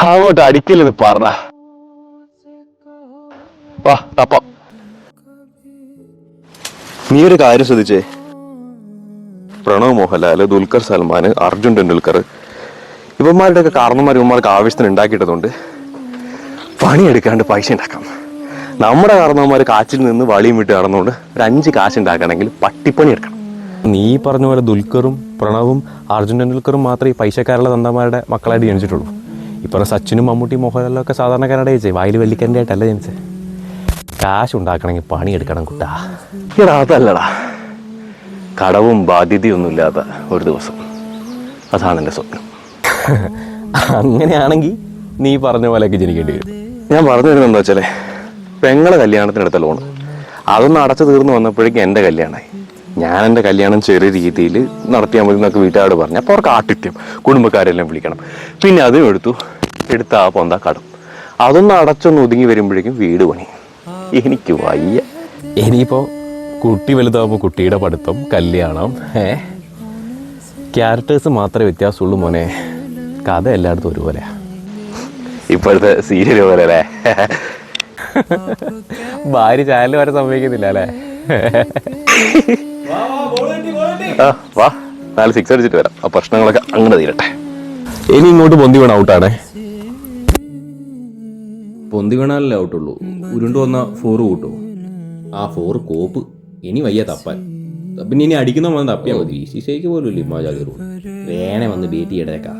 അങ്ങോട്ട് അടിക്കലെന്ന് പറഞ്ഞ വാ തപ്പം. നീ ഒരു കാര്യം ശ്രദ്ധിച്ചേ, പ്രണവ് മോഹൻലാല്, ദുൽഖർ സൽമാൻ, അർജുൻ ടെണ്ടുൽക്കർ ഇവന്മാരുടെയൊക്കെ കാരണന്മാർ ഇവന്മാർക്ക് ആവശ്യത്തിന് ഉണ്ടാക്കിയിട്ടതുകൊണ്ട് പണിയെടുക്കാണ്ട് പൈസ ഉണ്ടാക്കാം. നമ്മുടെ കാരണവന്മാർ കാച്ചിൽ നിന്ന് വളിയും വിട്ട് നടന്നുകൊണ്ട് ഒരു 5 കാശ് ഉണ്ടാക്കണമെങ്കിൽ പട്ടിപ്പണി എടുക്കണം. നീ പറഞ്ഞ പോലെ ദുൽഖറും പ്രണവും അർജുൻ ടെണ്ടുൽക്കറും മാത്രമേ ഈ പൈസക്കാരുള്ള തന്തമാരുടെ മക്കളായിട്ട് ജനിച്ചിട്ടുള്ളൂ. ഇപ്പം സച്ചിനും മമ്മൂട്ടി മോഹൻലാലും ഒക്കെ സാധാരണക്കാരുടെ ജനിച്ചേ, വായിൽ വെള്ളിക്കൻ്റെ ആയിട്ടല്ല ജനിച്ചത്. കാശ് ഉണ്ടാക്കണമെങ്കിൽ പണിയെടുക്കണം കുട്ടാ. എടാ അതല്ലടാ, കടവും ബാധ്യതയൊന്നും ഇല്ലാത്ത ഒരു ദിവസം, അതാണ് എൻ്റെ സ്വപ്നം. അങ്ങനെയാണെങ്കിൽ നീ പറഞ്ഞ പോലെയൊക്കെ ജനിക്കേണ്ടി വരും. ഞാൻ പറഞ്ഞു വരുന്നത് എന്താ വെച്ചാലേ, പെങ്ങളെ കല്യാണത്തിനെടുത്ത ലോണ് അതൊന്ന് അടച്ചു തീർന്നു വന്നപ്പോഴേക്കും എൻ്റെ കല്യാണമായി. ഞാൻ എൻ്റെ കല്യാണം ചെറിയ രീതിയിൽ നടത്തിയാൽ മതി എന്നൊക്കെ വീട്ടുകാരോട് പറഞ്ഞു. അപ്പോൾ അവർക്ക് ആട്ടിത്യം, കുടുംബക്കാരെല്ലാം വിളിക്കണം. പിന്നെ അതും എടുത്ത ആ പൊന്ത കടം അതൊന്ന് അടച്ചൊന്ന് ഒതുങ്ങി വരുമ്പോഴേക്കും വീട് പണി. എനിക്ക് വയ്യ. ഇനിയിപ്പോൾ കുട്ടി വലുതാകുമ്പോൾ കുട്ടിയുടെ പഠിത്തം, കല്യാണം, ക്യാരക്ടേഴ്സ് മാത്രമേ വ്യത്യാസമുള്ളൂ മോനെ. കഥ എല്ലായിടത്തും ഒരുപോലെയാ. ഇപ്പോഴത്തെ സീരിയൽ പോലെ അല്ലേ? ഭാര്യ ചാനൽ വരെ സമ്മതിക്കുന്നില്ല അല്ലേ? വാ, 4 6 അടിച്ചിട്ട് വരാം. ആ പ്രശ്നങ്ങളൊക്കെ അങ്ങനെ തീരട്ടെ. ഇനി ഇങ്ങോട്ട് പൊന്തി വീണ ഔട്ടാണേ. പൊന്തി വീണാലല്ലേ ഔട്ടുള്ളൂ. ഉരുണ്ടു വന്ന 4 കൂട്ടും. ആ 4 കോപ്പ്. ഇനി വയ്യ തപ്പാൻ. പിന്നെ ഇനി അടിക്കുന്ന വന്ന് തപ്പിയാൽ മതി. ശിശയ്ക്ക് പോലും ഇല്ല ഇമ്മാ ജാഗ്രത. വേണേ വന്ന് ബേറ്റ് ചെയ്തേക്കാം.